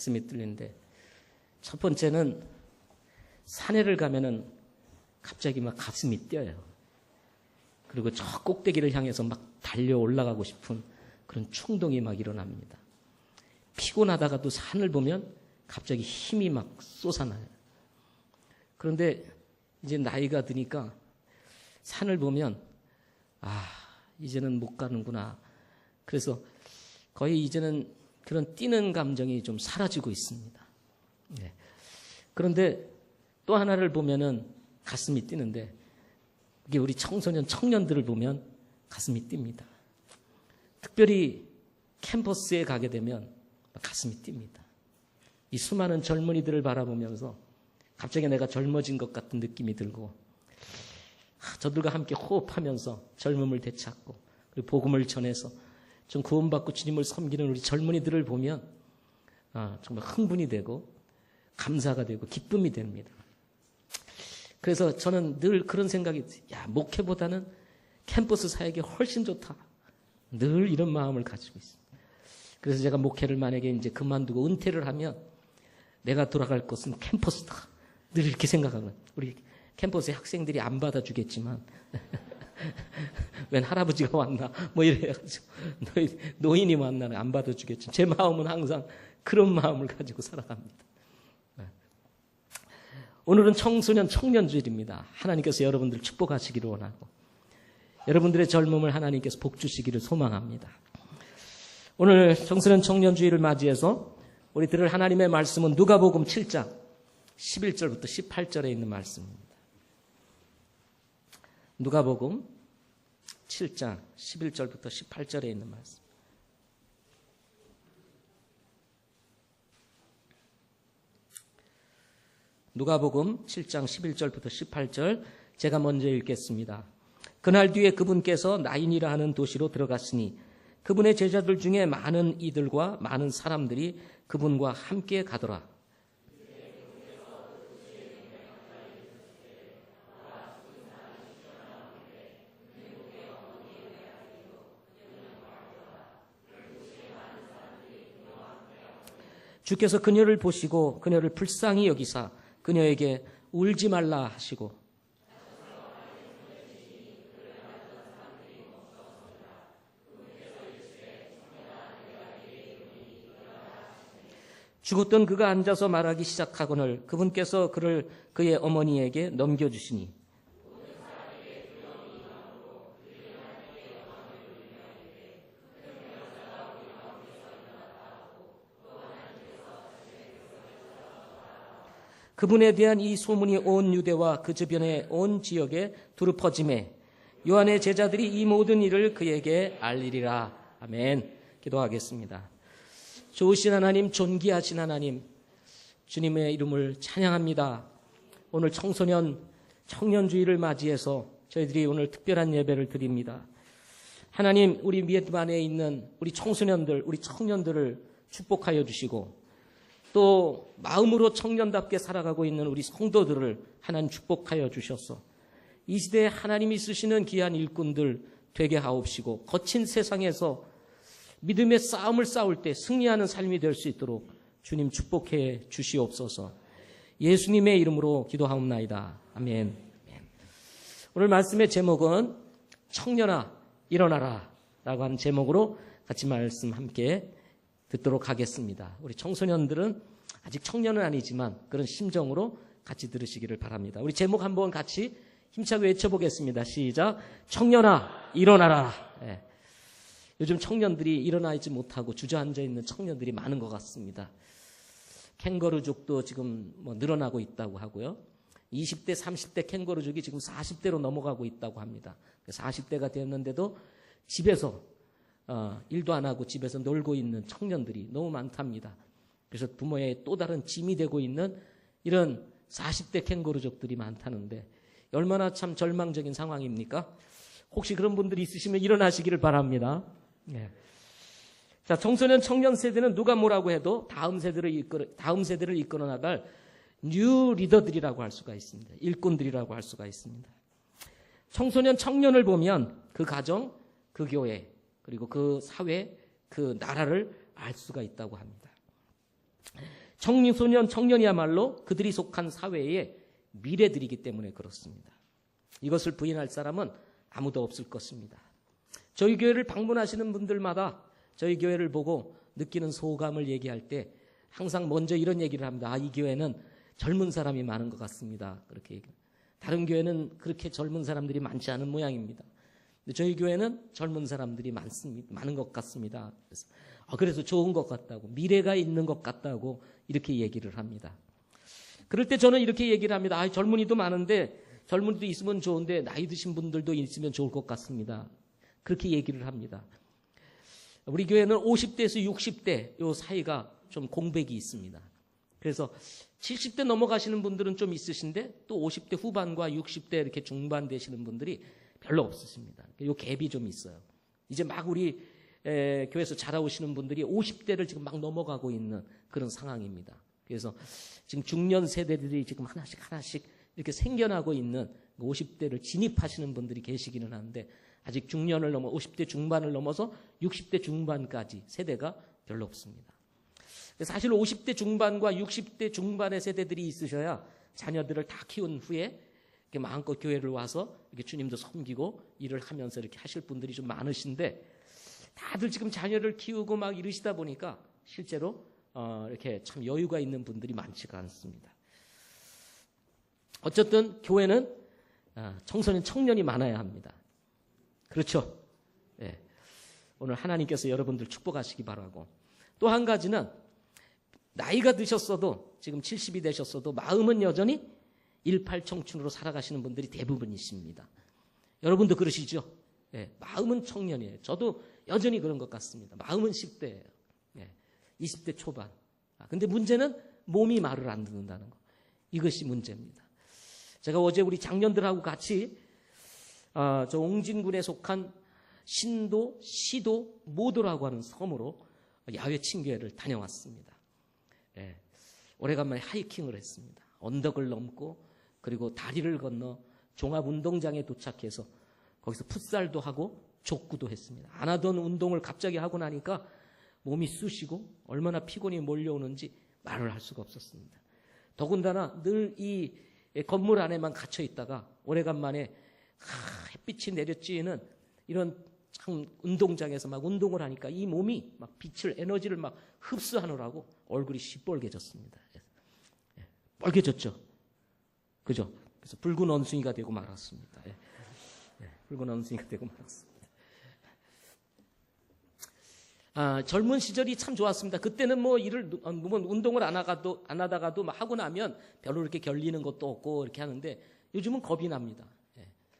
가슴이 뚫리는데, 첫 번째는 산에를 가면은 갑자기 막 가슴이 뛰어요. 그리고 저 꼭대기를 향해서 막 달려 올라가고 싶은 그런 충동이 막 일어납니다. 피곤하다가도 산을 보면 갑자기 힘이 막 솟아나요. 그런데 이제 나이가 드니까 산을 보면 이제는 못 가는구나. 그래서 거의 이제는 그런 뛰는 감정이 좀 사라지고 있습니다. 네. 그런데 또 하나를 보면은 가슴이 뛰는데, 이게 우리 청소년, 청년들을 보면 가슴이 뜁니다. 특별히 캠퍼스에 가게 되면 가슴이 뜁니다. 이 수많은 젊은이들을 바라보면서 갑자기 내가 젊어진 것 같은 느낌이 들고, 저들과 함께 호흡하면서 젊음을 되찾고, 그리고 복음을 전해서 좀 구원받고 주님을 섬기는 우리 젊은이들을 보면 정말 흥분이 되고 감사가 되고 기쁨이 됩니다. 그래서 저는 늘 그런 생각이, 목회보다는 캠퍼스 사역이 훨씬 좋다. 늘 이런 마음을 가지고 있습니다. 그래서 제가 목회를 만약에 이제 그만두고 은퇴를 하면 내가 돌아갈 곳은 캠퍼스다. 늘 이렇게 생각하거든요. 우리 캠퍼스의 학생들이 안 받아주겠지만 웬 할아버지가 왔나 뭐 이래가지고 노인이 왔나 안 받아주겠지. 제 마음은 항상 그런 마음을 가지고 살아갑니다. 오늘은 청소년 청년주일입니다. 하나님께서 여러분들 축복하시기를 원하고 여러분들의 젊음을 하나님께서 복 주시기를 소망합니다. 오늘 청소년 청년주일을 맞이해서 우리 들을 하나님의 말씀은 누가복음 7장 11절부터 18절에 있는 말씀입니다. 누가복음 7장 11절부터 18절에 있는 말씀. 누가복음 7장 11절부터 18절 제가 먼저 읽겠습니다. 그날 뒤에 그분께서 나인이라 하는 도시로 들어갔으니 그분의 제자들 중에 많은 이들과 많은 사람들이 그분과 함께 가더라. 주께서 그녀를 보시고 그녀를 불쌍히 여기사 그녀에게 울지 말라 하시고 죽었던 그가 앉아서 말하기 시작하거늘 그분께서 그를 그의 어머니에게 넘겨주시니 그분에 대한 이 소문이 온 유대와 그 주변의 온 지역에 두루 퍼지매 요한의 제자들이 이 모든 일을 그에게 알리리라. 아멘. 기도하겠습니다. 좋으신 하나님, 존귀하신 하나님, 주님의 이름을 찬양합니다. 오늘 청소년 청년주의를 맞이해서 저희들이 오늘 특별한 예배를 드립니다. 하나님, 우리 믿음 안에 있는 우리 청소년들, 우리 청년들을 축복하여 주시고 또 마음으로 청년답게 살아가고 있는 우리 성도들을 하나님 축복하여 주셔서 이 시대에 하나님이 쓰시는 귀한 일꾼들 되게 하옵시고 거친 세상에서 믿음의 싸움을 싸울 때 승리하는 삶이 될 수 있도록 주님 축복해 주시옵소서. 예수님의 이름으로 기도하옵나이다. 아멘. 오늘 말씀의 제목은 청년아 일어나라 라고 하는 제목으로 같이 말씀 함께 듣도록 하겠습니다. 우리 청소년들은 아직 청년은 아니지만 그런 심정으로 같이 들으시기를 바랍니다. 우리 제목 한번 같이 힘차게 외쳐보겠습니다. 시작. 청년아 일어나라. 네. 요즘 청년들이 일어나지 못하고 주저앉아 있는 청년들이 많은 것 같습니다. 캥거루족도 지금 늘어나고 있다고 하고요. 20대, 30대 캥거루족이 지금 40대로 넘어가고 있다고 합니다. 40대가 되었는데도 집에서 일도 안 하고 집에서 놀고 있는 청년들이 너무 많답니다. 그래서 부모의 또 다른 짐이 되고 있는 이런 40대 캥거루족들이 많다는데 얼마나 참 절망적인 상황입니까? 혹시 그런 분들이 있으시면 일어나시기를 바랍니다. 네. 자, 청소년 청년 세대는 누가 뭐라고 해도 다음 세대를 이끌어 나갈 뉴 리더들이라고 할 수가 있습니다. 일꾼들이라고 할 수가 있습니다. 청소년 청년을 보면 그 가정, 그 교회, 그리고 그 사회, 그 나라를 알 수가 있다고 합니다. 청소년, 청년이야말로 그들이 속한 사회의 미래들이기 때문에 그렇습니다. 이것을 부인할 사람은 아무도 없을 것입니다. 저희 교회를 방문하시는 분들마다 저희 교회를 보고 느끼는 소감을 얘기할 때 항상 먼저 이런 얘기를 합니다. 이 교회는 젊은 사람이 많은 것 같습니다. 그렇게 얘기합니다. 다른 교회는 그렇게 젊은 사람들이 많지 않은 모양입니다. 근데 저희 교회는 젊은 사람들이 많은 것 같습니다. 그래서 좋은 것 같다고, 미래가 있는 것 같다고 이렇게 얘기를 합니다. 그럴 때 저는 이렇게 얘기를 합니다. 젊은이도 많은데, 젊은이도 있으면 좋은데 나이 드신 분들도 있으면 좋을 것 같습니다. 그렇게 얘기를 합니다. 우리 교회는 50대에서 60대 요 사이가 좀 공백이 있습니다. 그래서 70대 넘어가시는 분들은 좀 있으신데 또 50대 후반과 60대 이렇게 중반 되시는 분들이 별로 없으십니다. 요 갭이 좀 있어요. 이제 막 우리 교회에서 자라오시는 분들이 50대를 지금 막 넘어가고 있는 그런 상황입니다. 그래서 지금 중년 세대들이 지금 하나씩 이렇게 생겨나고 있는 50대를 진입하시는 분들이 계시기는 하는데 아직 중년을 넘어 50대 중반을 넘어서 60대 중반까지 세대가 별로 없습니다. 사실 50대 중반과 60대 중반의 세대들이 있으셔야 자녀들을 다 키운 후에 이렇게 마음껏 교회를 와서 이렇게 주님도 섬기고 일을 하면서 이렇게 하실 분들이 좀 많으신데 다들 지금 자녀를 키우고 막 이러시다 보니까 실제로 이렇게 참 여유가 있는 분들이 많지가 않습니다. 어쨌든 교회는 청소년, 청년이 많아야 합니다. 그렇죠? 네. 오늘 하나님께서 여러분들 축복하시기 바라고. 또 한 가지는 나이가 드셨어도 지금 70이 되셨어도 마음은 여전히 18 청춘으로 살아가시는 분들이 대부분이십니다. 여러분도 그러시죠? 네. 마음은 청년이에요. 저도 여전히 그런 것 같습니다. 마음은 10대예요. 네. 20대 초반. 근데 문제는 몸이 말을 안 듣는다는 거. 이것이 문제입니다. 제가 어제 우리 장년들하고 같이 저 옹진군에 속한 신도, 시도, 모도라고 하는 섬으로 야외 친교회를 다녀왔습니다. 예, 오래간만에 하이킹을 했습니다. 언덕을 넘고 그리고 다리를 건너 종합운동장에 도착해서 거기서 풋살도 하고 족구도 했습니다. 안 하던 운동을 갑자기 하고 나니까 몸이 쑤시고 얼마나 피곤이 몰려오는지 말을 할 수가 없었습니다. 더군다나 늘 이 건물 안에만 갇혀 있다가 오래간만에 햇빛이 내려쬐는 이런 참 운동장에서 막 운동을 하니까 이 몸이 막 빛을, 에너지를 막 흡수하느라고 얼굴이 시뻘개졌습니다. 빨개졌죠? 그죠? 그래서 붉은 원숭이가 되고 말았습니다. 붉은 원숭이가 되고 말았습니다. 젊은 시절이 참 좋았습니다. 그때는 뭐 운동을 안 하다가도 막 하고 나면 별로 이렇게 결리는 것도 없고 이렇게 하는데 요즘은 겁이 납니다.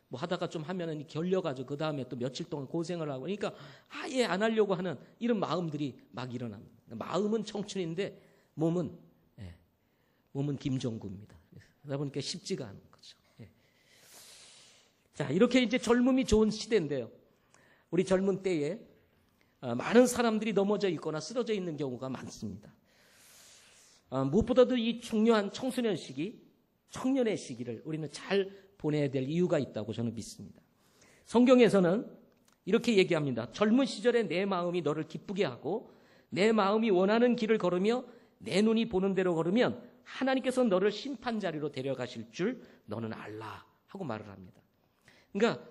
뭐 하다가 좀 하면은 결려가지고 그 다음에 또 며칠 동안 고생을 하고 그러니까 아예 안 하려고 하는 이런 마음들이 막 일어납니다. 마음은 청춘인데 몸은 김종구입니다. 그러다 보니까 쉽지가 않은 거죠. 자, 이렇게 이제 젊음이 좋은 시대인데요. 우리 젊은 때에 많은 사람들이 넘어져 있거나 쓰러져 있는 경우가 많습니다. 무엇보다도 이 중요한 청소년 시기, 청년의 시기를 우리는 잘 보내야 될 이유가 있다고 저는 믿습니다. 성경에서는 이렇게 얘기합니다. 젊은 시절에 내 마음이 너를 기쁘게 하고 내 마음이 원하는 길을 걸으며 내 눈이 보는 대로 걸으면 하나님께서 너를 심판자리로 데려가실 줄 너는 알라 하고 말을 합니다. 그러니까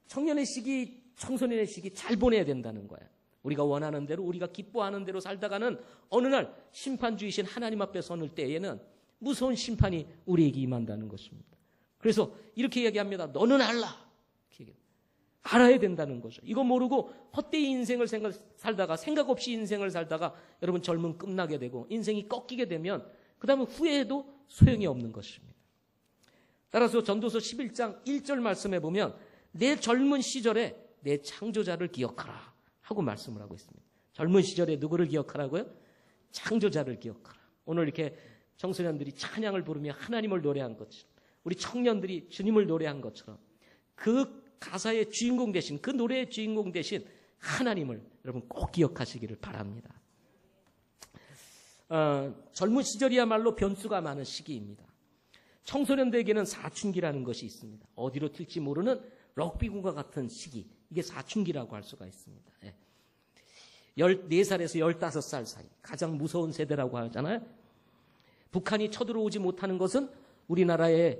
청년의 시기, 청소년의 시기 잘 보내야 된다는 거야. 우리가 원하는 대로, 우리가 기뻐하는 대로 살다가는 어느 날 심판주이신 하나님 앞에 서는 때에는 무서운 심판이 우리에게 임한다는 것입니다. 그래서 이렇게 얘기합니다. 너는 알라. 알아야 된다는 거죠. 이거 모르고 헛되이 인생을 살다가 생각 없이 인생을 살다가 여러분 젊음 끝나게 되고 인생이 꺾이게 되면 그 다음에 후회해도 소용이 없는 것입니다. 따라서 전도서 11장 1절 말씀에 보면 내 젊은 시절에 내 창조자를 기억하라 하고 말씀을 하고 있습니다. 젊은 시절에 누구를 기억하라고요? 창조자를 기억하라. 오늘 이렇게 청소년들이 찬양을 부르며 하나님을 노래한 것처럼 우리 청년들이 주님을 노래한 것처럼 그 가사의 주인공 대신 그 노래의 주인공 대신 하나님을 여러분 꼭 기억하시기를 바랍니다. 젊은 시절이야말로 변수가 많은 시기입니다. 청소년들에게는 사춘기라는 것이 있습니다. 어디로 튈지 모르는 럭비공과 같은 시기, 이게 사춘기라고 할 수가 있습니다. 14살에서 15살 사이 가장 무서운 세대라고 하잖아요. 북한이 쳐들어오지 못하는 것은 우리나라에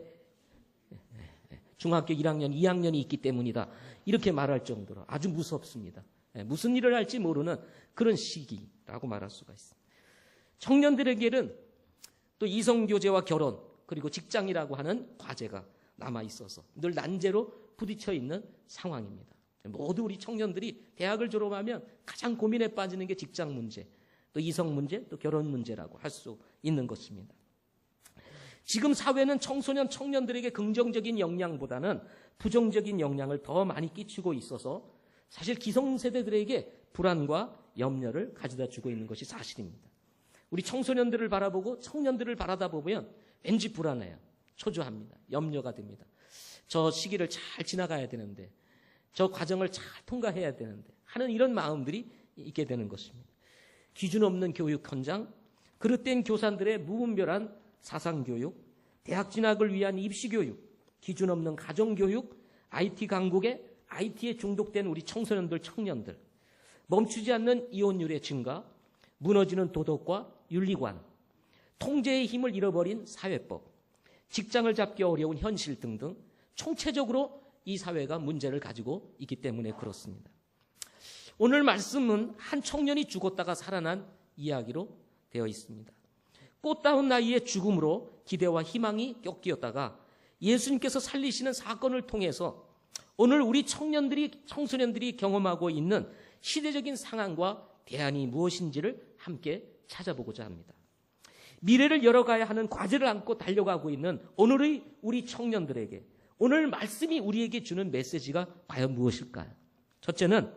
중학교 1학년, 2학년이 있기 때문이다. 이렇게 말할 정도로 아주 무섭습니다. 무슨 일을 할지 모르는 그런 시기라고 말할 수가 있습니다. 청년들에게는 또 이성교제와 결혼 그리고 직장이라고 하는 과제가 남아있어서 늘 난제로 부딪혀 있는 상황입니다. 모두 우리 청년들이 대학을 졸업하면 가장 고민에 빠지는 게 직장 문제, 또 이성 문제, 또 결혼 문제라고 할 수 있는 것입니다. 지금 사회는 청소년, 청년들에게 긍정적인 영향보다는 부정적인 영향을 더 많이 끼치고 있어서 사실 기성세대들에게 불안과 염려를 가져다 주고 있는 것이 사실입니다. 우리 청소년들을 바라보고 청년들을 바라다 보면 왠지 불안해요. 초조합니다. 염려가 됩니다. 저 시기를 잘 지나가야 되는데, 저 과정을 잘 통과해야 되는데 하는 이런 마음들이 있게 되는 것입니다. 기준 없는 교육 현장, 그릇된 교사들의 무분별한 사상교육, 대학 진학을 위한 입시교육, 기준 없는 가정교육, IT 강국에 IT에 중독된 우리 청소년들, 청년들, 멈추지 않는 이혼율의 증가, 무너지는 도덕과 윤리관, 통제의 힘을 잃어버린 사회법, 직장을 잡기 어려운 현실 등등 총체적으로 이 사회가 문제를 가지고 있기 때문에 그렇습니다. 오늘 말씀은 한 청년이 죽었다가 살아난 이야기로 되어 있습니다. 꽃다운 나이의 죽음으로 기대와 희망이 꺾이었다가 예수님께서 살리시는 사건을 통해서 오늘 우리 청소년들이 경험하고 있는 시대적인 상황과 대안이 무엇인지를 함께 찾아보고자 합니다. 미래를 열어가야 하는 과제를 안고 달려가고 있는 오늘의 우리 청년들에게 오늘 말씀이 우리에게 주는 메시지가 과연 무엇일까요? 첫째는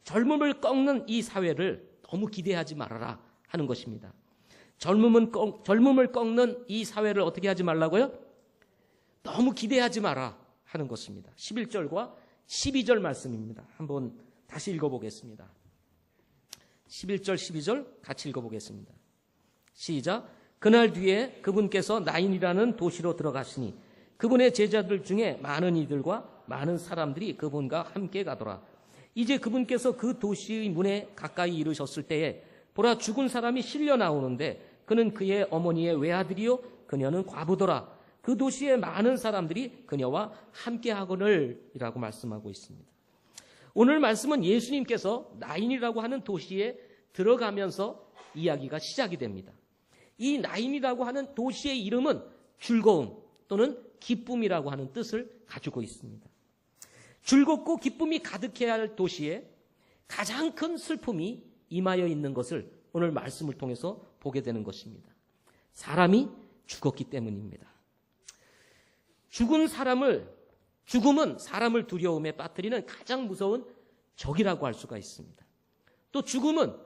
젊음을 꺾는 이 사회를 너무 기대하지 말아라 하는 것입니다. 젊음을 꺾는 이 사회를 어떻게 하지 말라고요? 너무 기대하지 마라 하는 것입니다. 11절과 12절 말씀입니다. 한번 다시 읽어보겠습니다. 11절, 12절 같이 읽어보겠습니다. 시작. 그날 뒤에 그분께서 나인이라는 도시로 들어가시니 그분의 제자들 중에 많은 이들과 많은 사람들이 그분과 함께 가더라. 이제 그분께서 그 도시의 문에 가까이 이르셨을 때에 보라 죽은 사람이 실려 나오는데 그는 그의 어머니의 외아들이요 그녀는 과부더라. 그 도시에 많은 사람들이 그녀와 함께 하거늘 이라고 말씀하고 있습니다. 오늘 말씀은 예수님께서 나인이라고 하는 도시에 들어가면서 이야기가 시작이 됩니다. 이 나인이라고 하는 도시의 이름은 즐거움 또는 기쁨이라고 하는 뜻을 가지고 있습니다. 즐겁고 기쁨이 가득해야 할 도시에 가장 큰 슬픔이 임하여 있는 것을 오늘 말씀을 통해서 보게 되는 것입니다. 사람이 죽었기 때문입니다. 죽음은 사람을 두려움에 빠뜨리는 가장 무서운 적이라고 할 수가 있습니다. 또 죽음은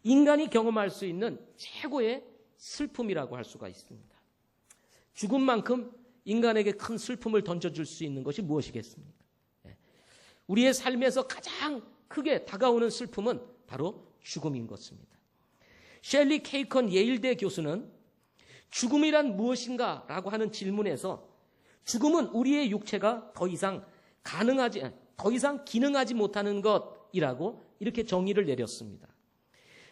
인간이 경험할 수 있는 최고의 슬픔이라고 할 수가 있습니다. 죽음만큼 인간에게 큰 슬픔을 던져줄 수 있는 것이 무엇이겠습니까? 우리의 삶에서 가장 크게 다가오는 슬픔은 바로 죽음인 것입니다. 셸리 케이컨 예일대 교수는 죽음이란 무엇인가 라고 하는 질문에서 죽음은 우리의 육체가 더 이상 기능하지 못하는 것이라고 이렇게 정의를 내렸습니다.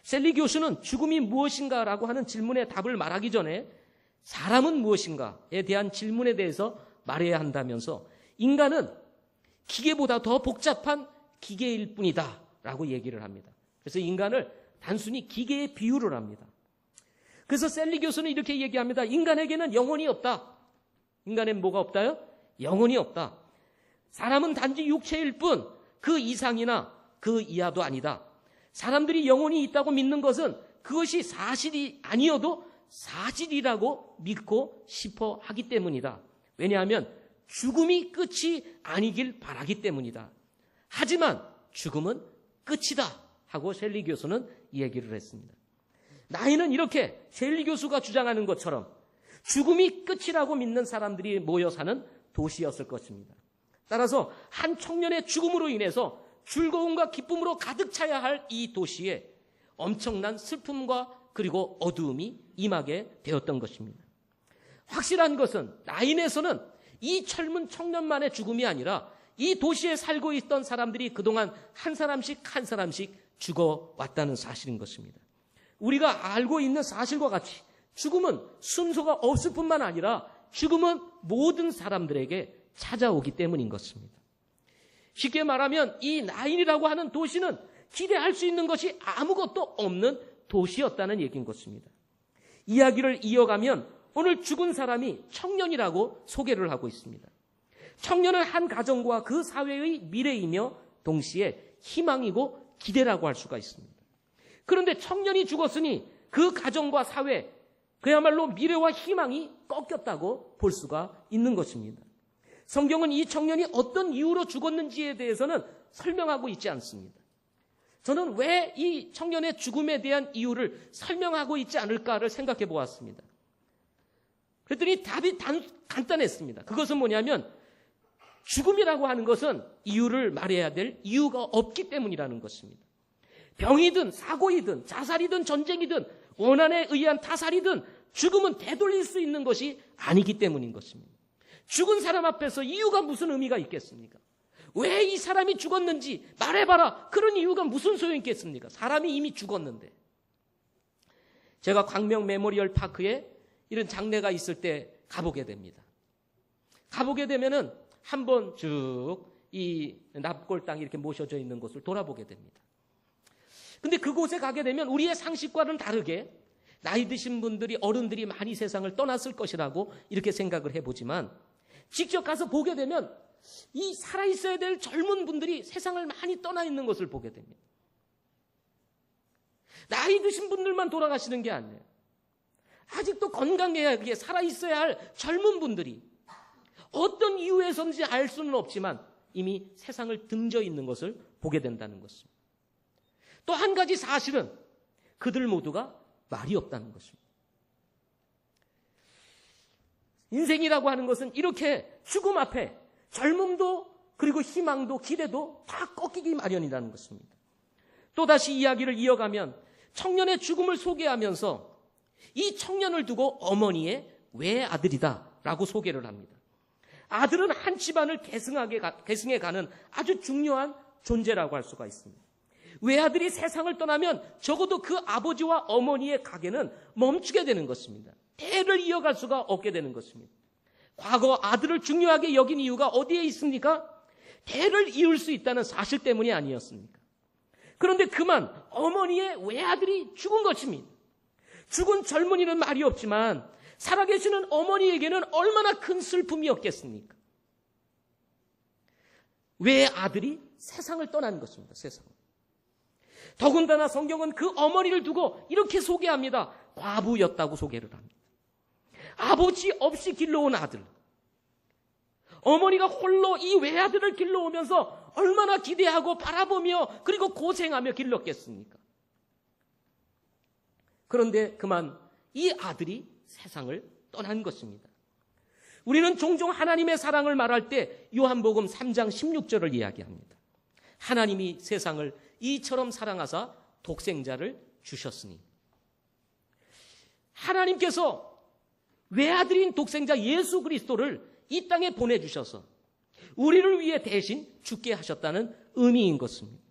셀리 교수는 죽음이 무엇인가 라고 하는 질문에 답을 말하기 전에 사람은 무엇인가에 대한 질문에 대해서 말해야 한다면서 인간은 기계보다 더 복잡한 기계일 뿐이다 라고 얘기를 합니다. 그래서 인간을 단순히 기계에 비유를 합니다. 그래서 셀리 교수는 이렇게 얘기합니다. 인간에게는 영혼이 없다. 인간엔 뭐가 없다요? 영혼이 없다. 사람은 단지 육체일 뿐 그 이상이나 그 이하도 아니다. 사람들이 영혼이 있다고 믿는 것은 그것이 사실이 아니어도 사실이라고 믿고 싶어 하기 때문이다. 왜냐하면 죽음이 끝이 아니길 바라기 때문이다. 하지만 죽음은 끝이다 하고 셸리 교수는 얘기를 했습니다. 나이는 이렇게 셸리 교수가 주장하는 것처럼 죽음이 끝이라고 믿는 사람들이 모여 사는 도시였을 것입니다. 따라서 한 청년의 죽음으로 인해서 즐거움과 기쁨으로 가득 차야 할 이 도시에 엄청난 슬픔과 그리고 어두움이 임하게 되었던 것입니다. 확실한 것은 나인에서는 이 젊은 청년만의 죽음이 아니라 이 도시에 살고 있던 사람들이 그동안 한 사람씩 죽어왔다는 사실인 것입니다. 우리가 알고 있는 사실과 같이 죽음은 순서가 없을 뿐만 아니라 죽음은 모든 사람들에게 찾아오기 때문인 것입니다. 쉽게 말하면 이 나인이라고 하는 도시는 기대할 수 있는 것이 아무것도 없는 도시였다는 얘기인 것입니다. 이야기를 이어가면 오늘 죽은 사람이 청년이라고 소개를 하고 있습니다. 청년은 한 가정과 그 사회의 미래이며 동시에 희망이고 기대라고 할 수가 있습니다. 그런데 청년이 죽었으니 그 가정과 사회, 그야말로 미래와 희망이 꺾였다고 볼 수가 있는 것입니다. 성경은 이 청년이 어떤 이유로 죽었는지에 대해서는 설명하고 있지 않습니다. 저는 왜 이 청년의 죽음에 대한 이유를 설명하고 있지 않을까를 생각해 보았습니다. 그랬더니 답이 간단했습니다. 그것은 뭐냐면 죽음이라고 하는 것은 이유를 말해야 될 이유가 없기 때문이라는 것입니다. 병이든 사고이든 자살이든 전쟁이든 원한에 의한 타살이든 죽음은 되돌릴 수 있는 것이 아니기 때문인 것입니다. 죽은 사람 앞에서 이유가 무슨 의미가 있겠습니까? 왜 이 사람이 죽었는지 말해봐라. 그런 이유가 무슨 소용이 있겠습니까? 사람이 이미 죽었는데. 제가 광명 메모리얼 파크에 이런 장례가 있을 때 가보게 됩니다. 가보게 되면은 한번 쭉 이 납골당이 이렇게 모셔져 있는 곳을 돌아보게 됩니다. 근데 그곳에 가게 되면 우리의 상식과는 다르게 나이 드신 분들이, 어른들이 많이 세상을 떠났을 것이라고 이렇게 생각을 해보지만 직접 가서 보게 되면 이 살아있어야 될 젊은 분들이 세상을 많이 떠나 있는 것을 보게 됩니다. 나이 드신 분들만 돌아가시는 게 아니에요. 아직도 건강해야 살아있어야 할 젊은 분들이 어떤 이유에서인지 알 수는 없지만 이미 세상을 등져 있는 것을 보게 된다는 것입니다. 또 한 가지 사실은 그들 모두가 말이 없다는 것입니다. 인생이라고 하는 것은 이렇게 죽음 앞에 젊음도 그리고 희망도 기대도 다 꺾이기 마련이라는 것입니다. 또다시 이야기를 이어가면 청년의 죽음을 소개하면서 이 청년을 두고 어머니의 외아들이다 라고 소개를 합니다. 아들은 한 집안을 계승해가는 아주 중요한 존재라고 할 수가 있습니다. 외아들이 세상을 떠나면 적어도 그 아버지와 어머니의 가게는 멈추게 되는 것입니다. 대를 이어갈 수가 없게 되는 것입니다. 과거 아들을 중요하게 여긴 이유가 어디에 있습니까? 대를 이을 수 있다는 사실 때문이 아니었습니까? 그런데 그만 어머니의 외아들이 죽은 것입니다. 죽은 젊은이는 말이 없지만 살아계시는 어머니에게는 얼마나 큰 슬픔이었겠습니까? 외아들이 세상을 떠난 것입니다. 세상을. 더군다나 성경은 그 어머니를 두고 이렇게 소개합니다. 과부였다고 소개를 합니다. 아버지 없이 길러온 아들. 어머니가 홀로 이 외아들을 길러오면서 얼마나 기대하고 바라보며 그리고 고생하며 길렀겠습니까? 그런데 그만 이 아들이 세상을 떠난 것입니다. 우리는 종종 하나님의 사랑을 말할 때 요한복음 3장 16절을 이야기합니다. 하나님이 세상을 이처럼 사랑하사 독생자를 주셨으니. 하나님께서 외아들인 독생자 예수 그리스도를 이 땅에 보내주셔서 우리를 위해 대신 죽게 하셨다는 의미인 것입니다.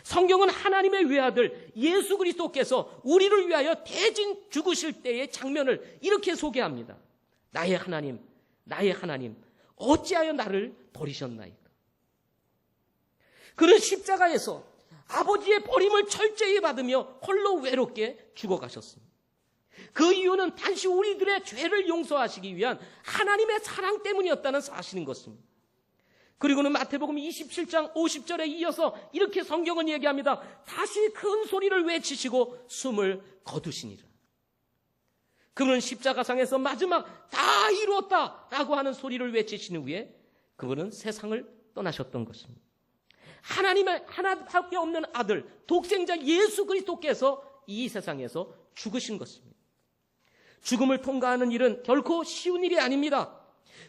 성경은 하나님의 외아들 예수 그리스도께서 우리를 위하여 대신 죽으실 때의 장면을 이렇게 소개합니다. 나의 하나님, 나의 하나님, 어찌하여 나를 버리셨나이까? 그는 십자가에서 아버지의 버림을 철저히 받으며 홀로 외롭게 죽어가셨습니다. 그 이유는 단지 우리들의 죄를 용서하시기 위한 하나님의 사랑 때문이었다는 사실인 것입니다. 그리고는 마태복음 27장 50절에 이어서 이렇게 성경은 얘기합니다. 다시 큰 소리를 외치시고 숨을 거두시니라. 그분은 십자가상에서 마지막 다 이루었다라고 하는 소리를 외치신 후에 그분은 세상을 떠나셨던 것입니다. 하나님의 하나밖에 없는 아들 독생자 예수 그리스도께서 이 세상에서 죽으신 것입니다. 죽음을 통과하는 일은 결코 쉬운 일이 아닙니다.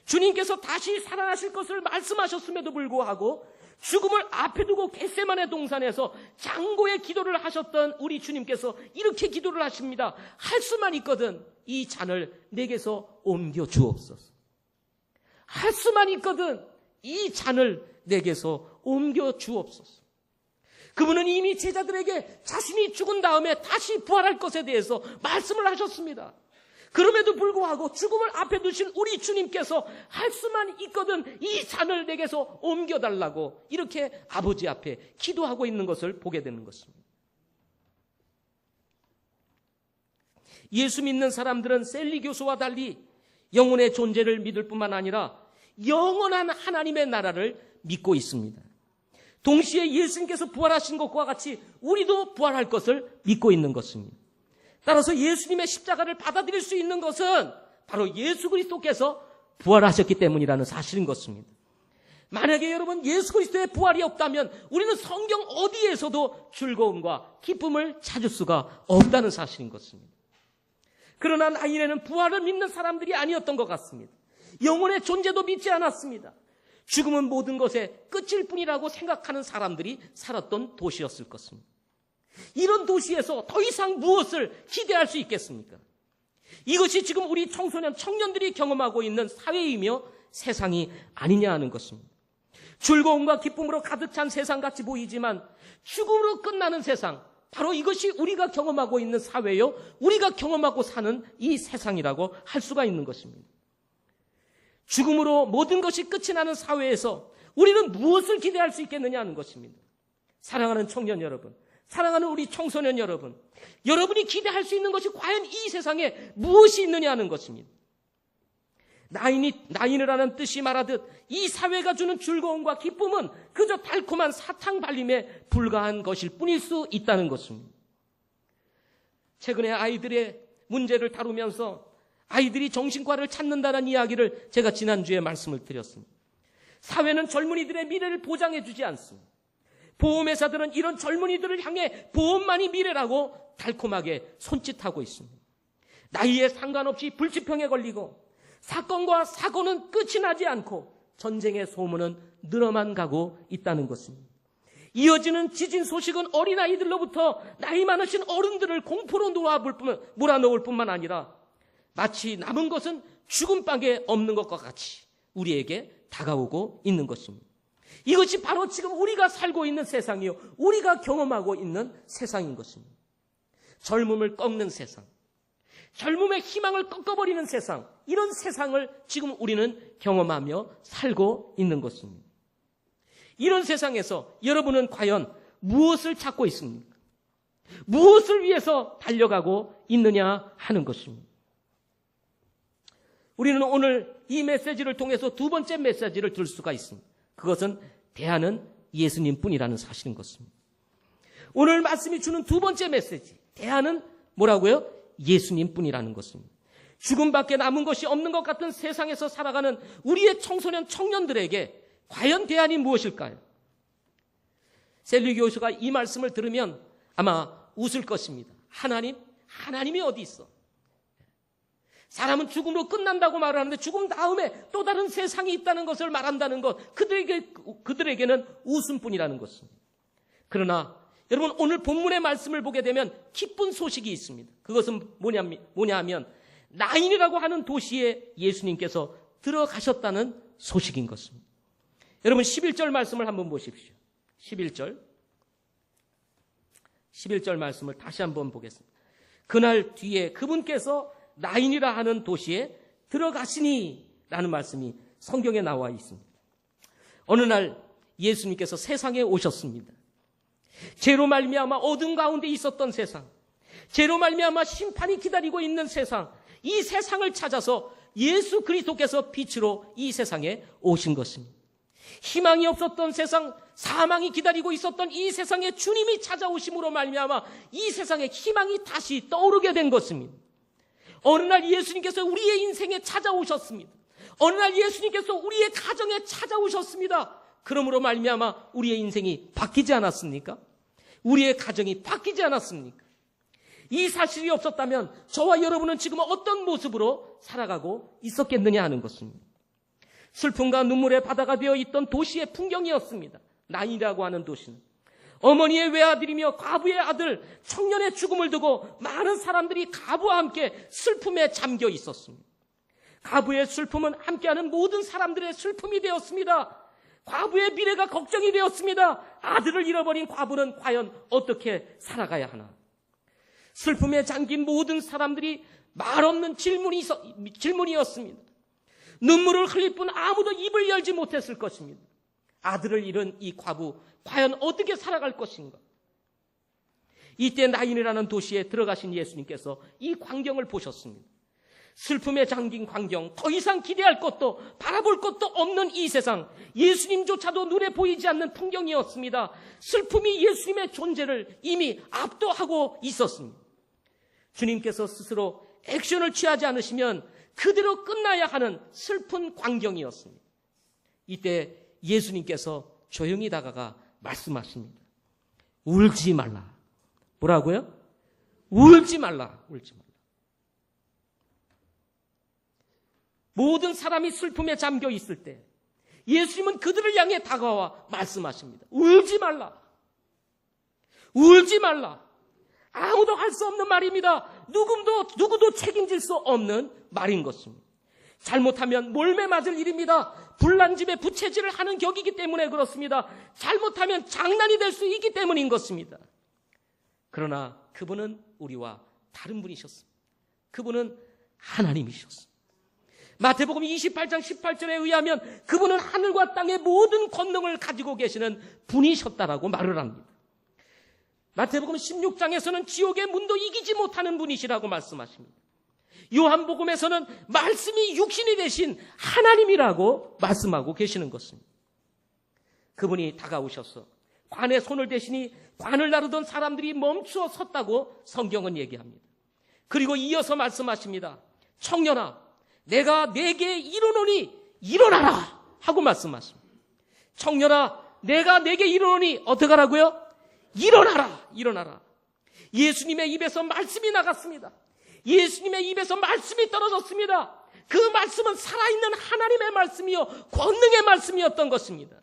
주님께서 다시 살아나실 것을 말씀하셨음에도 불구하고 죽음을 앞에 두고 겟세마네 동산에서 장고의 기도를 하셨던 우리 주님께서 이렇게 기도를 하십니다. 할 수만 있거든 이 잔을 내게서 옮겨 주옵소서. 할 수만 있거든 이 잔을 내게서 옮겨 주옵소서. 그분은 이미 제자들에게 자신이 죽은 다음에 다시 부활할 것에 대해서 말씀을 하셨습니다. 그럼에도 불구하고 죽음을 앞에 두신 우리 주님께서 할 수만 있거든 이 산을 내게서 옮겨달라고 이렇게 아버지 앞에 기도하고 있는 것을 보게 되는 것입니다. 예수 믿는 사람들은 셀리 교수와 달리 영혼의 존재를 믿을 뿐만 아니라 영원한 하나님의 나라를 믿고 있습니다. 동시에 예수님께서 부활하신 것과 같이 우리도 부활할 것을 믿고 있는 것입니다. 따라서 예수님의 십자가를 받아들일 수 있는 것은 바로 예수 그리스도께서 부활하셨기 때문이라는 사실인 것입니다. 만약에 여러분 예수 그리스도의 부활이 없다면 우리는 성경 어디에서도 즐거움과 기쁨을 찾을 수가 없다는 사실인 것입니다. 그러나 나인에는 부활을 믿는 사람들이 아니었던 것 같습니다. 영혼의 존재도 믿지 않았습니다. 죽음은 모든 것의 끝일 뿐이라고 생각하는 사람들이 살았던 도시였을 것입니다. 이런 도시에서 더 이상 무엇을 기대할 수 있겠습니까? 이것이 지금 우리 청소년, 청년들이 경험하고 있는 사회이며 세상이 아니냐 하는 것입니다. 즐거움과 기쁨으로 가득 찬 세상같이 보이지만 죽음으로 끝나는 세상, 바로 이것이 우리가 경험하고 있는 사회요, 우리가 경험하고 사는 이 세상이라고 할 수가 있는 것입니다. 죽음으로 모든 것이 끝이 나는 사회에서 우리는 무엇을 기대할 수 있겠느냐 하는 것입니다. 사랑하는 청년 여러분, 사랑하는 우리 청소년 여러분, 여러분이 기대할 수 있는 것이 과연 이 세상에 무엇이 있느냐 하는 것입니다. 나인을 하는 뜻이 말하듯 이 사회가 주는 즐거움과 기쁨은 그저 달콤한 사탕 발림에 불과한 것일 뿐일 수 있다는 것입니다. 최근에 아이들의 문제를 다루면서 아이들이 정신과를 찾는다는 이야기를 제가 지난주에 말씀을 드렸습니다. 사회는 젊은이들의 미래를 보장해 주지 않습니다. 보험회사들은 이런 젊은이들을 향해 보험만이 미래라고 달콤하게 손짓하고 있습니다. 나이에 상관없이 불치병에 걸리고 사건과 사고는 끝이 나지 않고 전쟁의 소문은 늘어만 가고 있다는 것입니다. 이어지는 지진 소식은 어린아이들로부터 나이 많으신 어른들을 공포로 몰아넣을 뿐만 아니라 마치 남은 것은 죽음밖에 없는 것과 같이 우리에게 다가오고 있는 것입니다. 이것이 바로 지금 우리가 살고 있는 세상이요, 우리가 경험하고 있는 세상인 것입니다. 젊음을 꺾는 세상, 젊음의 희망을 꺾어버리는 세상, 이런 세상을 지금 우리는 경험하며 살고 있는 것입니다. 이런 세상에서 여러분은 과연 무엇을 찾고 있습니까? 무엇을 위해서 달려가고 있느냐 하는 것입니다. 우리는 오늘 이 메시지를 통해서 두 번째 메시지를 들 수가 있습니다. 그것은 대안은 예수님뿐이라는 사실인 것입니다. 오늘 말씀이 주는 두 번째 메시지, 대안은 뭐라고요? 예수님뿐이라는 것입니다. 죽음밖에 남은 것이 없는 것 같은 세상에서 살아가는 우리의 청소년, 청년들에게 과연 대안이 무엇일까요? 셀리 교수가 이 말씀을 들으면 아마 웃을 것입니다. 하나님이 어디 있어? 사람은 죽음으로 끝난다고 말하는데 죽음 다음에 또 다른 세상이 있다는 것을 말한다는 것, 그들에게는 웃음뿐이라는 것입니다. 그러나 여러분, 오늘 본문의 말씀을 보게 되면 기쁜 소식이 있습니다. 그것은 뭐냐 하면 나인이라고 하는 도시에 예수님께서 들어가셨다는 소식인 것입니다. 여러분 11절 말씀을 한번 보십시오. 11절 말씀을 다시 한번 보겠습니다. 그날 뒤에 그분께서 나인이라 하는 도시에 들어가시니 라는 말씀이 성경에 나와 있습니다. 어느 날 예수님께서 세상에 오셨습니다. 죄로 말미암아 어둠 가운데 있었던 세상, 죄로 말미암아 심판이 기다리고 있는 세상, 이 세상을 찾아서 예수 그리스도께서 빛으로 이 세상에 오신 것입니다. 희망이 없었던 세상, 사망이 기다리고 있었던 이 세상에 주님이 찾아오심으로 말미암아 이 세상에 희망이 다시 떠오르게 된 것입니다. 어느 날 예수님께서 우리의 인생에 찾아오셨습니다. 어느 날 예수님께서 우리의 가정에 찾아오셨습니다. 그러므로 말미암아 우리의 인생이 바뀌지 않았습니까? 우리의 가정이 바뀌지 않았습니까? 이 사실이 없었다면 저와 여러분은 지금 어떤 모습으로 살아가고 있었겠느냐 하는 것입니다. 슬픔과 눈물의 바다가 되어 있던 도시의 풍경이었습니다. 나인이라고 하는 도시는 어머니의 외아들이며 과부의 아들, 청년의 죽음을 두고 많은 사람들이 가부와 함께 슬픔에 잠겨 있었습니다. 가부의 슬픔은 함께하는 모든 사람들의 슬픔이 되었습니다. 과부의 미래가 걱정이 되었습니다. 아들을 잃어버린 과부는 과연 어떻게 살아가야 하나? 슬픔에 잠긴 모든 사람들이 말없는 질문이었습니다. 눈물을 흘릴 뿐 아무도 입을 열지 못했을 것입니다. 아들을 잃은 이 과부, 과연 어떻게 살아갈 것인가? 이때 나인이라는 도시에 들어가신 예수님께서 이 광경을 보셨습니다. 슬픔에 잠긴 광경, 더 이상 기대할 것도 바라볼 것도 없는 이 세상, 예수님조차도 눈에 보이지 않는 풍경이었습니다. 슬픔이 예수님의 존재를 이미 압도하고 있었습니다. 주님께서 스스로 액션을 취하지 않으시면 그대로 끝나야 하는 슬픈 광경이었습니다. 이때 예수님께서 조용히 다가가 말씀하십니다. 울지 말라. 뭐라고요? 울지 말라. 울지 말라. 모든 사람이 슬픔에 잠겨 있을 때 예수님은 그들을 향해 다가와 말씀하십니다. 울지 말라. 울지 말라. 아무도 할 수 없는 말입니다. 누구도 책임질 수 없는 말인 것입니다. 잘못하면 몰매 맞을 일입니다. 불난 집에 부채질을 하는 격이기 때문에 그렇습니다. 잘못하면 장난이 될 수 있기 때문인 것입니다. 그러나 그분은 우리와 다른 분이셨습니다. 그분은 하나님이셨습니다. 마태복음 28장 18절에 의하면 그분은 하늘과 땅의 모든 권능을 가지고 계시는 분이셨다라고 말을 합니다. 마태복음 16장에서는 지옥의 문도 이기지 못하는 분이시라고 말씀하십니다. 요한복음에서는 말씀이 육신이 되신 하나님이라고 말씀하고 계시는 것입니다. 그분이 다가오셔서 관에 손을 대시니 관을 나르던 사람들이 멈추어 섰다고 성경은 얘기합니다. 그리고 이어서 말씀하십니다. 청년아, 내가 네게 이르노니 일어나라 하고 말씀하십니다. 청년아, 내가 네게 이르노니 어떻게 하라고요? 일어나라, 일어나라. 예수님의 입에서 말씀이 나갔습니다. 예수님의 입에서 말씀이 떨어졌습니다. 그 말씀은 살아있는 하나님의 말씀이요, 권능의 말씀이었던 것입니다.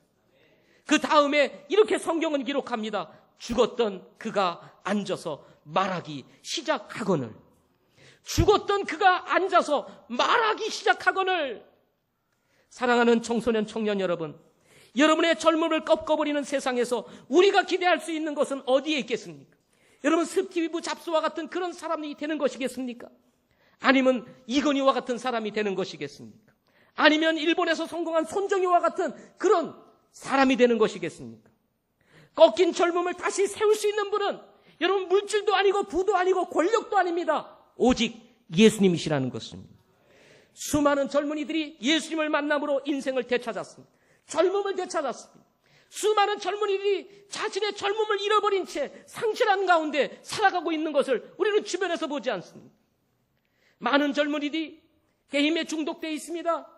그 다음에 이렇게 성경은 기록합니다. 죽었던 그가 앉아서 말하기 시작하거늘. 죽었던 그가 앉아서 말하기 시작하거늘. 사랑하는 청소년 청년 여러분, 여러분의 젊음을 꺾어버리는 세상에서 우리가 기대할 수 있는 것은 어디에 있겠습니까? 여러분, 스티브 잡스와 같은 그런 사람이 되는 것이겠습니까? 아니면 이건희와 같은 사람이 되는 것이겠습니까? 아니면 일본에서 성공한 손정희와 같은 그런 사람이 되는 것이겠습니까? 꺾인 젊음을 다시 세울 수 있는 분은 여러분 물질도 아니고 부도 아니고 권력도 아닙니다. 오직 예수님이시라는 것입니다. 수많은 젊은이들이 예수님을 만남으로 인생을 되찾았습니다. 젊음을 되찾았습니다. 수많은 젊은이들이 자신의 젊음을 잃어버린 채 상실한 가운데 살아가고 있는 것을 우리는 주변에서 보지 않습니다. 많은 젊은이들이 게임에 중독되어 있습니다.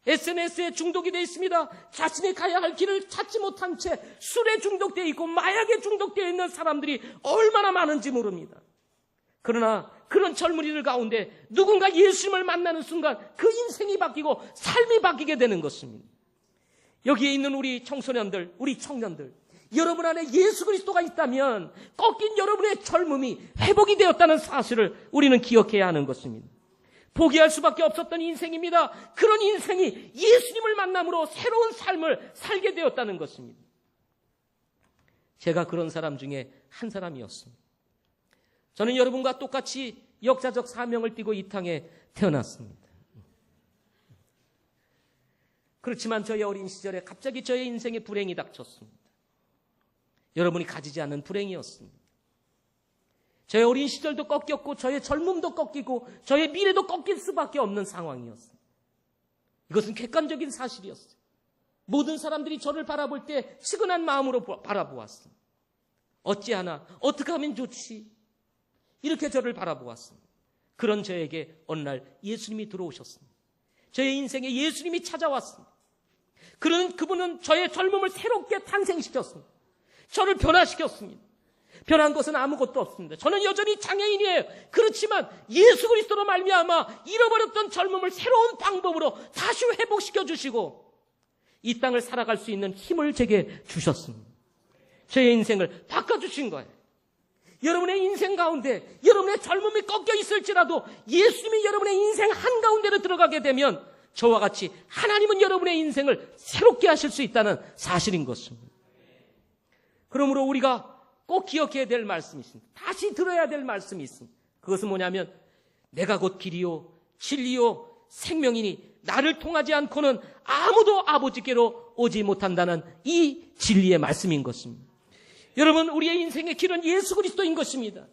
SNS에 중독이 되어 있습니다. 자신이 가야 할 길을 찾지 못한 채 술에 중독되어 있고 마약에 중독되어 있는 사람들이 얼마나 많은지 모릅니다. 그러나 그런 젊은이들 가운데 누군가 예수님을 만나는 순간 그 인생이 바뀌고 삶이 바뀌게 되는 것입니다. 여기에 있는 우리 청소년들, 우리 청년들, 여러분 안에 예수 그리스도가 있다면 꺾인 여러분의 젊음이 회복이 되었다는 사실을 우리는 기억해야 하는 것입니다. 포기할 수밖에 없었던 인생입니다. 그런 인생이 예수님을 만남으로 새로운 삶을 살게 되었다는 것입니다. 제가 그런 사람 중에 한 사람이었습니다. 저는 여러분과 똑같이 역사적 사명을 띠고 이 땅에 태어났습니다. 그렇지만 저의 어린 시절에 갑자기 저의 인생에 불행이 닥쳤습니다. 여러분이 가지지 않은 불행이었습니다. 저의 어린 시절도 꺾였고 저의 젊음도 꺾이고 저의 미래도 꺾일 수밖에 없는 상황이었습니다. 이것은 객관적인 사실이었어요. 모든 사람들이 저를 바라볼 때 측은한 마음으로 바라보았습니다. 어찌하나 어떻게 하면 좋지? 이렇게 저를 바라보았습니다. 그런 저에게 어느 날 예수님이 들어오셨습니다. 저의 인생에 예수님이 찾아왔습니다. 그분은 저의 젊음을 새롭게 탄생시켰습니다. 저를 변화시켰습니다. 변한 것은 아무것도 없습니다. 저는 여전히 장애인이에요. 그렇지만 예수 그리스도로 말미암아 잃어버렸던 젊음을 새로운 방법으로 다시 회복시켜 주시고 이 땅을 살아갈 수 있는 힘을 제게 주셨습니다. 저의 인생을 바꿔주신 거예요. 여러분의 인생 가운데 여러분의 젊음이 꺾여 있을지라도 예수님이 여러분의 인생 한가운데로 들어가게 되면 저와 같이 하나님은 여러분의 인생을 새롭게 하실 수 있다는 사실인 것입니다. 그러므로 우리가 꼭 기억해야 될 말씀이 있습니다. 다시 들어야 될 말씀이 있습니다. 그것은 뭐냐면 내가 곧 길이요 진리요 생명이니 나를 통하지 않고는 아무도 아버지께로 오지 못한다는 이 진리의 말씀인 것입니다. 여러분, 우리의 인생의 길은 예수 그리스도인 것입니다.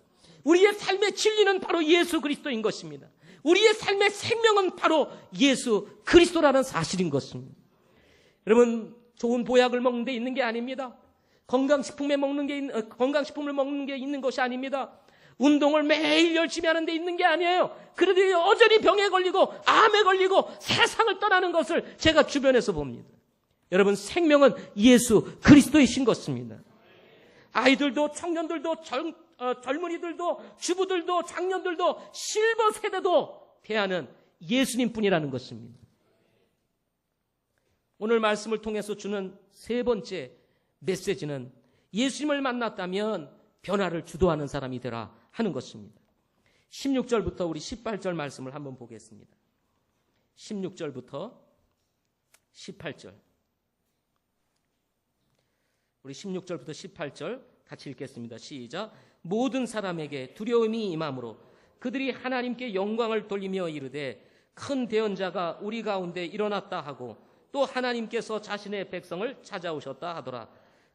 우리의 삶의 진리는 바로 예수 그리스도인 것입니다. 우리의 삶의 생명은 바로 예수 그리스도라는 사실인 것입니다. 여러분, 좋은 보약을 먹는 데 있는 게 아닙니다. 건강식품을 먹는 게 있는 것이 아닙니다. 운동을 매일 열심히 하는 데 있는 게 아니에요. 그래도 여전히 병에 걸리고 암에 걸리고 세상을 떠나는 것을 제가 주변에서 봅니다. 여러분, 생명은 예수 그리스도이신 것입니다. 아이들도 청년들도 젊은이들도 주부들도 장년들도 실버 세대도 대하는 예수님뿐이라는 것입니다. 오늘 말씀을 통해서 주는 세 번째 메시지는 예수님을 만났다면 변화를 주도하는 사람이 되라 하는 것입니다. 16절부터 우리 18절 말씀을 한번 보겠습니다. 16절부터 18절. 우리 16절부터 18절 같이 읽겠습니다. 시작. 모든 사람에게 두려움이 임함으로 그들이 하나님께 영광을 돌리며 이르되 큰 대언자가 우리 가운데 일어났다 하고 또 하나님께서 자신의 백성을 찾아오셨다 하더라.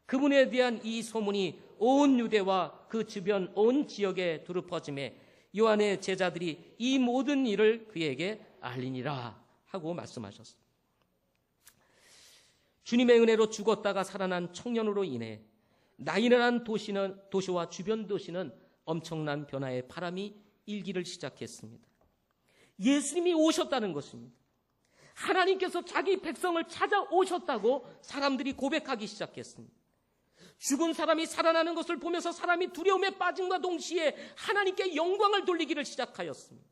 그분에 대한 이 소문이 온 유대와 그 주변 온 지역에 두루 퍼짐에 요한의 제자들이 이 모든 일을 그에게 알리니라 하고 말씀하셨습니다. 주님의 은혜로 죽었다가 살아난 청년으로 인해 나이나란 도시와 주변 도시는 엄청난 변화의 바람이 일기를 시작했습니다. 예수님이 오셨다는 것입니다. 하나님께서 자기 백성을 찾아오셨다고 사람들이 고백하기 시작했습니다. 죽은 사람이 살아나는 것을 보면서 사람이 두려움에 빠짐과 동시에 하나님께 영광을 돌리기를 시작하였습니다.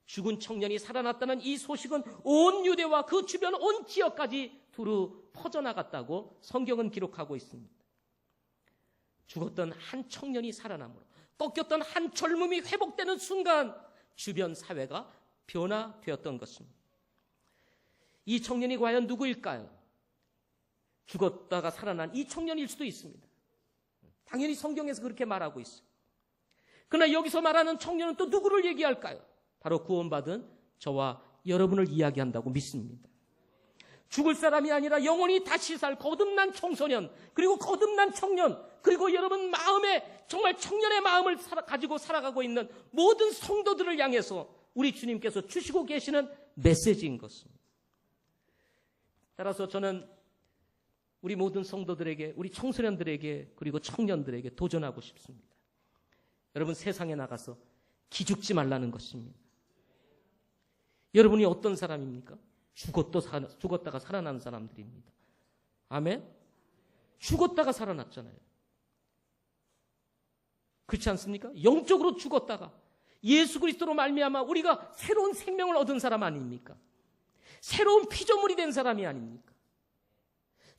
죽은 청년이 살아났다는 이 소식은 온 유대와 그 주변 온 지역까지 두루 퍼져나갔다고 성경은 기록하고 있습니다. 죽었던 한 청년이 살아남으로 꺾였던 한 젊음이 회복되는 순간 주변 사회가 변화되었던 것입니다. 이 청년이 과연 누구일까요? 죽었다가 살아난 이 청년일 수도 있습니다. 당연히 성경에서 그렇게 말하고 있어요. 그러나 여기서 말하는 청년은 또 누구를 얘기할까요? 바로 구원받은 저와 여러분을 이야기한다고 믿습니다. 죽을 사람이 아니라 영원히 다시 살 거듭난 청소년, 그리고 거듭난 청년, 그리고 여러분 마음에 정말 청년의 마음을 가지고 살아가고 있는 모든 성도들을 향해서 우리 주님께서 주시고 계시는 메시지인 것입니다. 따라서 저는 우리 모든 성도들에게, 우리 청소년들에게, 그리고 청년들에게 도전하고 싶습니다. 여러분, 세상에 나가서 기죽지 말라는 것입니다. 여러분이 어떤 사람입니까? 죽었다가 살아난 사람들입니다. 아멘? 죽었다가 살아났잖아요. 그렇지 않습니까? 영적으로 죽었다가 예수 그리스도로 말미암아 우리가 새로운 생명을 얻은 사람 아닙니까? 새로운 피조물이 된 사람이 아닙니까?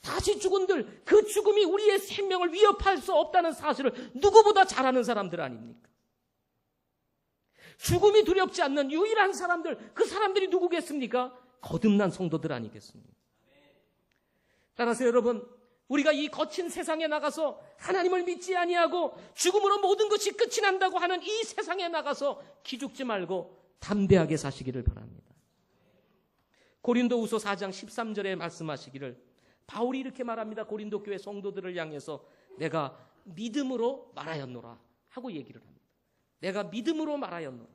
다시 죽은들, 그 죽음이 우리의 생명을 위협할 수 없다는 사실을 누구보다 잘 아는 사람들 아닙니까? 죽음이 두렵지 않는 유일한 사람들, 그 사람들이 누구겠습니까? 거듭난 성도들 아니겠습니까? 따라서 여러분, 우리가 이 거친 세상에 나가서 하나님을 믿지 아니하고 죽음으로 모든 것이 끝이 난다고 하는 이 세상에 나가서 기죽지 말고 담대하게 사시기를 바랍니다. 고린도후서 4장 13절에 말씀하시기를 바울이 이렇게 말합니다. 고린도 교회 성도들을 향해서 내가 믿음으로 말하였노라 하고 얘기를 합니다. 내가 믿음으로 말하였노라.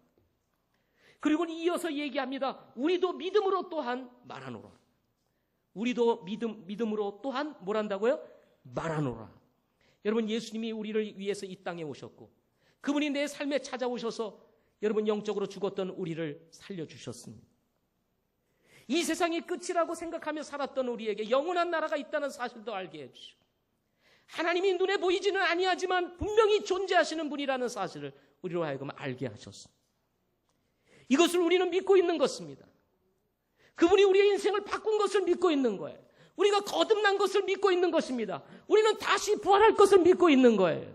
그리고 이어서 얘기합니다. 우리도 믿음으로 또한 말하노라. 우리도 믿음으로 또한 뭘 한다고요? 말하노라. 여러분, 예수님이 우리를 위해서 이 땅에 오셨고 그분이 내 삶에 찾아오셔서 여러분 영적으로 죽었던 우리를 살려주셨습니다. 이 세상이 끝이라고 생각하며 살았던 우리에게 영원한 나라가 있다는 사실도 알게 해주시고 하나님이 눈에 보이지는 아니하지만 분명히 존재하시는 분이라는 사실을 우리로 하여금 알게 하셨습니다. 이것을 우리는 믿고 있는 것입니다. 그분이 우리의 인생을 바꾼 것을 믿고 있는 거예요. 우리가 거듭난 것을 믿고 있는 것입니다. 우리는 다시 부활할 것을 믿고 있는 거예요.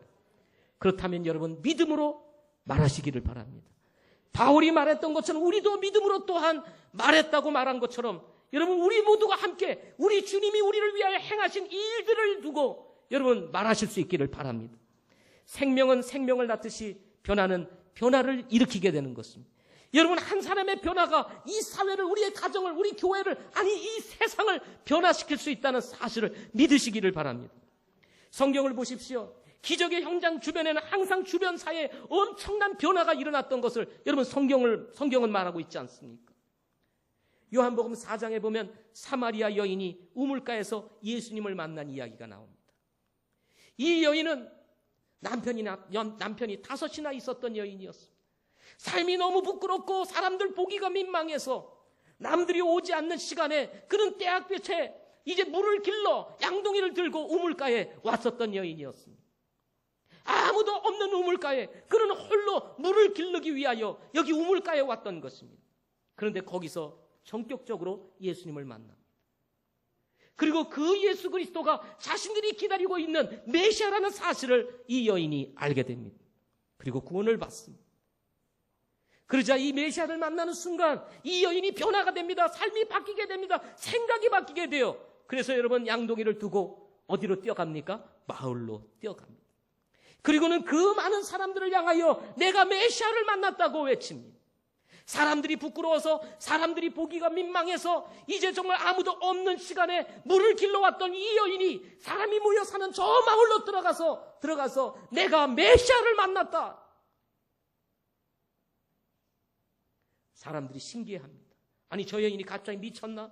그렇다면 여러분 믿음으로 말하시기를 바랍니다. 바울이 말했던 것처럼 우리도 믿음으로 또한 말했다고 말한 것처럼 여러분 우리 모두가 함께 우리 주님이 우리를 위하여 행하신 이 일들을 두고 여러분 말하실 수 있기를 바랍니다. 생명은 생명을 낳듯이 변화는 변화를 일으키게 되는 것입니다. 여러분 한 사람의 변화가 이 사회를 우리의 가정을 우리 교회를 아니 이 세상을 변화시킬 수 있다는 사실을 믿으시기를 바랍니다. 성경을 보십시오. 기적의 현장 주변에는 항상 주변 사회에 엄청난 변화가 일어났던 것을 여러분 성경은 말하고 있지 않습니까? 요한복음 4장에 보면 사마리아 여인이 우물가에서 예수님을 만난 이야기가 나옵니다. 이 여인은 남편이 5이나 있었던 여인이었습니다. 삶이 너무 부끄럽고 사람들 보기가 민망해서 남들이 오지 않는 시간에 그는 때학볕에 이제 물을 길러 양동이를 들고 우물가에 왔었던 여인이었습니다. 아무도 없는 우물가에 그는 홀로 물을 길르기 위하여 여기 우물가에 왔던 것입니다. 그런데 거기서 전격적으로 예수님을 만납니다. 그리고 그 예수 그리스도가 자신들이 기다리고 있는 메시아라는 사실을 이 여인이 알게 됩니다. 그리고 구원을 받습니다. 그러자 이 메시아를 만나는 순간 이 여인이 변화가 됩니다. 삶이 바뀌게 됩니다. 생각이 바뀌게 돼요. 그래서 여러분 양동이를 두고 어디로 뛰어갑니까? 마을로 뛰어갑니다. 그리고는 그 많은 사람들을 향하여 내가 메시아를 만났다고 외칩니다. 사람들이 부끄러워서 사람들이 보기가 민망해서 이제 정말 아무도 없는 시간에 물을 길러왔던 이 여인이 사람이 모여 사는 저 마을로 들어가서 내가 메시아를 만났다. 사람들이 신기해합니다. 아니 저 여인이 갑자기 미쳤나?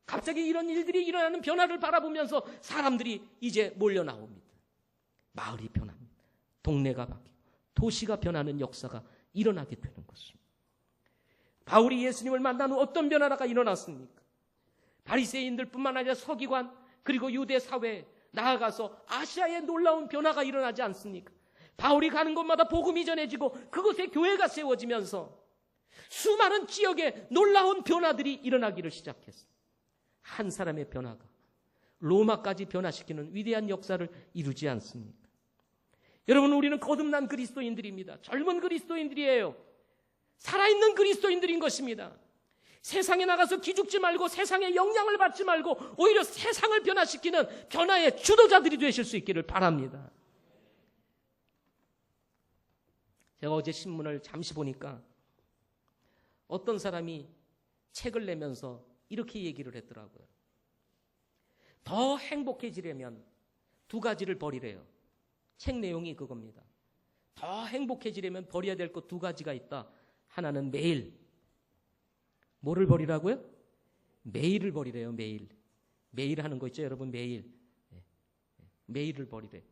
갑자기 이런 일들이 일어나는 변화를 바라보면서 사람들이 이제 몰려 나옵니다. 마을이 변합니다. 동네가 바뀌고 도시가 변하는 역사가 일어나게 되는 것입니다. 바울이 예수님을 만난 후 어떤 변화가 일어났습니까? 바리새인들뿐만 아니라 서기관 그리고 유대 사회에 나아가서 아시아에 놀라운 변화가 일어나지 않습니까? 바울이 가는 곳마다 복음이 전해지고 그곳에 교회가 세워지면서 수많은 지역에 놀라운 변화들이 일어나기를 시작했습니다. 한 사람의 변화가 로마까지 변화시키는 위대한 역사를 이루지 않습니까? 여러분 우리는 거듭난 그리스도인들입니다. 젊은 그리스도인들이에요. 살아있는 그리스도인들인 것입니다. 세상에 나가서 기죽지 말고 세상의 영향을 받지 말고 오히려 세상을 변화시키는 변화의 주도자들이 되실 수 있기를 바랍니다. 제가 어제 신문을 잠시 보니까 어떤 사람이 책을 내면서 이렇게 얘기를 했더라고요. 더 행복해지려면 2가지를 버리래요. 책 내용이 그겁니다. 더 행복해지려면 버려야 될 것 2가지가 있다. 하나는 매일. 뭐를 버리라고요? 매일을 버리래요. 매일. 매일 하는 거 있죠 여러분. 매일. 매일을 버리래요.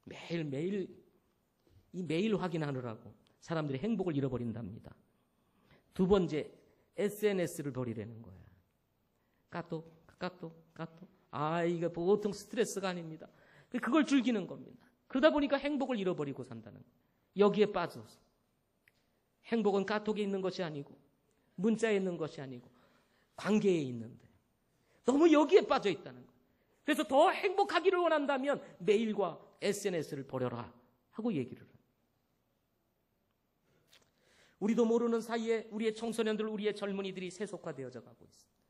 매일 이 매일 확인하느라고 사람들이 행복을 잃어버린답니다. 2번째 SNS를 버리라는 거야. 까똑. 이거 보통 스트레스가 아닙니다. 그걸 즐기는 겁니다. 그러다 보니까 행복을 잃어버리고 산다는 거예요. 여기에 빠져서. 행복은 카톡에 있는 것이 아니고 문자에 있는 것이 아니고 관계에 있는데 너무 여기에 빠져 있다는 거예요. 그래서 더 행복하기를 원한다면 메일과 SNS를 버려라 하고 얘기를 해요. 우리도 모르는 사이에 우리의 청소년들, 우리의 젊은이들이 세속화되어져 가고 있습니다.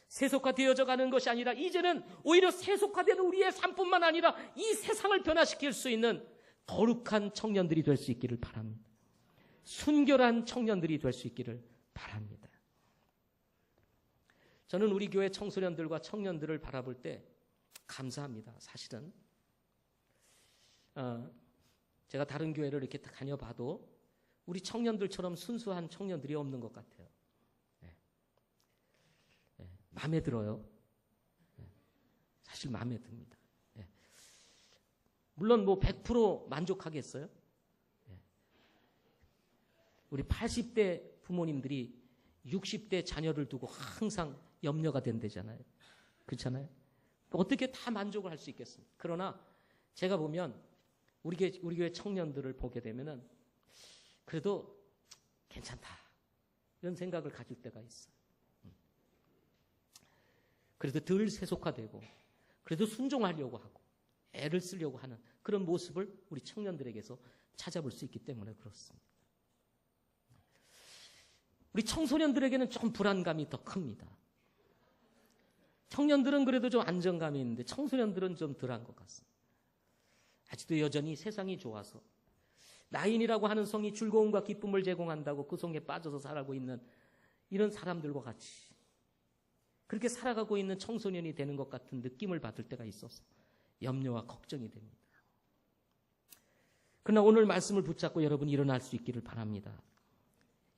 세속화되어져 가는 것이 아니라 이제는 오히려 세속화되는 우리의 삶뿐만 아니라 이 세상을 변화시킬 수 있는 거룩한 청년들이 될 수 있기를 바랍니다. 순결한 청년들이 될 수 있기를 바랍니다. 저는 우리 교회 청소년들과 청년들을 바라볼 때 감사합니다. 사실은 제가 다른 교회를 이렇게 다녀봐도 우리 청년들처럼 순수한 청년들이 없는 것 같아요. 마음에 들어요. 사실 마음에 듭니다. 물론 100% 만족하겠어요? 우리 80대 부모님들이 60대 자녀를 두고 항상 염려가 된다잖아요. 그렇잖아요? 어떻게 다 만족을 할 수 있겠습니까? 그러나 제가 보면 우리 교회 청년들을 보게 되면은 그래도 괜찮다 이런 생각을 가질 때가 있어요. 그래도 덜 세속화되고 그래도 순종하려고 하고 애를 쓰려고 하는 그런 모습을 우리 청년들에게서 찾아볼 수 있기 때문에 그렇습니다. 우리 청소년들에게는 좀 불안감이 더 큽니다. 청년들은 그래도 좀 안정감이 있는데 청소년들은 좀 덜한 것 같습니다. 아직도 여전히 세상이 좋아서 나인이라고 하는 성이 즐거움과 기쁨을 제공한다고 그 성에 빠져서 살아가고 있는 이런 사람들과 같이 그렇게 살아가고 있는 청소년이 되는 것 같은 느낌을 받을 때가 있어서 염려와 걱정이 됩니다. 그러나 오늘 말씀을 붙잡고 여러분이 일어날 수 있기를 바랍니다.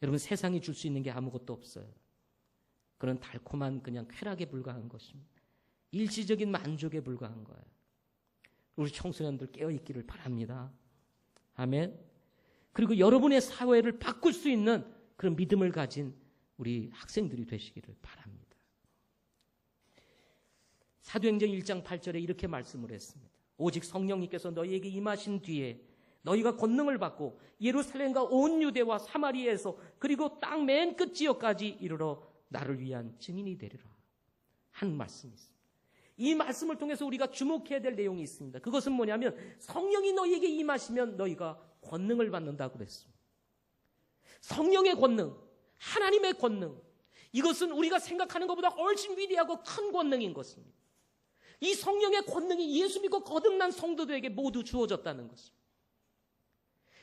여러분, 세상이 줄 수 있는 게 아무것도 없어요. 그런 달콤한 그냥 쾌락에 불과한 것입니다. 일시적인 만족에 불과한 거예요. 우리 청소년들 깨어있기를 바랍니다. 아멘. 그리고 여러분의 사회를 바꿀 수 있는 그런 믿음을 가진 우리 학생들이 되시기를 바랍니다. 사도행전 1장 8절에 이렇게 말씀을 했습니다. 오직 성령님께서 너희에게 임하신 뒤에 너희가 권능을 받고 예루살렘과 온 유대와 사마리아에서 그리고 땅 맨 끝 지역까지 이르러 나를 위한 증인이 되리라 한 말씀이 있습니다. 이 말씀을 통해서 우리가 주목해야 될 내용이 있습니다. 그것은 뭐냐면 성령이 너희에게 임하시면 너희가 권능을 받는다고 그랬습니다. 성령의 권능, 하나님의 권능, 이것은 우리가 생각하는 것보다 훨씬 위대하고 큰 권능인 것입니다. 이 성령의 권능이 예수 믿고 거듭난 성도들에게 모두 주어졌다는 것입니다.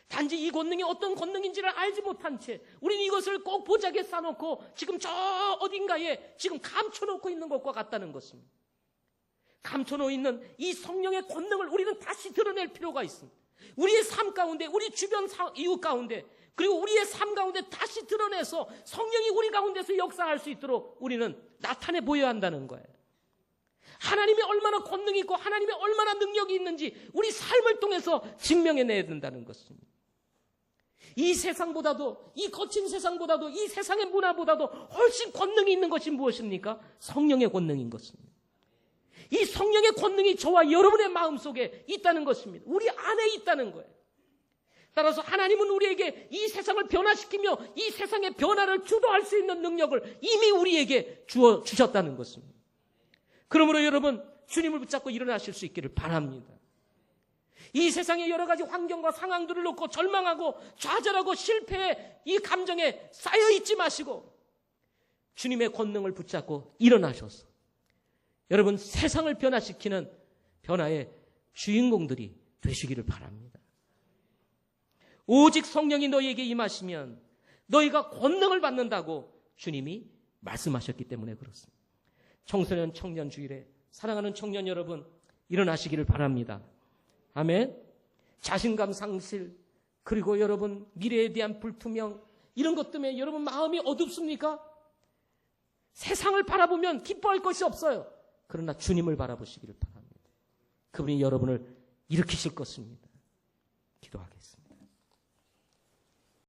단지 이 권능이 어떤 권능인지를 알지 못한 채 우리는 이것을 꼭 보자기에 싸놓고 지금 저 어딘가에 지금 감춰놓고 있는 것과 같다는 것입니다. 감춰놓고 있는 이 성령의 권능을 우리는 다시 드러낼 필요가 있습니다. 우리의 삶 가운데, 우리 주변 이웃 가운데, 그리고 우리의 삶 가운데 다시 드러내서 성령이 우리 가운데서 역사할 수 있도록 우리는 나타내 보여야 한다는 거예요. 하나님이 얼마나 권능이 있고 하나님이 얼마나 능력이 있는지 우리 삶을 통해서 증명해내야 된다는 것입니다. 이 세상보다도, 이 거친 세상보다도, 이 세상의 문화보다도 훨씬 권능이 있는 것이 무엇입니까? 성령의 권능인 것입니다. 이 성령의 권능이 저와 여러분의 마음속에 있다는 것입니다. 우리 안에 있다는 거예요. 따라서 하나님은 우리에게 이 세상을 변화시키며 이 세상의 변화를 주도할 수 있는 능력을 이미 우리에게 주셨다는 것입니다. 그러므로 여러분, 주님을 붙잡고 일어나실 수 있기를 바랍니다. 이 세상의 여러 가지 환경과 상황들을 놓고 절망하고 좌절하고 실패의 이 감정에 쌓여있지 마시고 주님의 권능을 붙잡고 일어나셔서 여러분, 세상을 변화시키는 변화의 주인공들이 되시기를 바랍니다. 오직 성령이 너희에게 임하시면 너희가 권능을 받는다고 주님이 말씀하셨기 때문에 그렇습니다. 청소년 청년 주일에 사랑하는 청년 여러분, 일어나시기를 바랍니다. 아멘. 자신감 상실, 그리고 여러분 미래에 대한 불투명, 이런 것 때문에 여러분 마음이 어둡습니까? 세상을 바라보면 기뻐할 것이 없어요. 그러나 주님을 바라보시기를 바랍니다. 그분이 여러분을 일으키실 것입니다. 기도하겠습니다.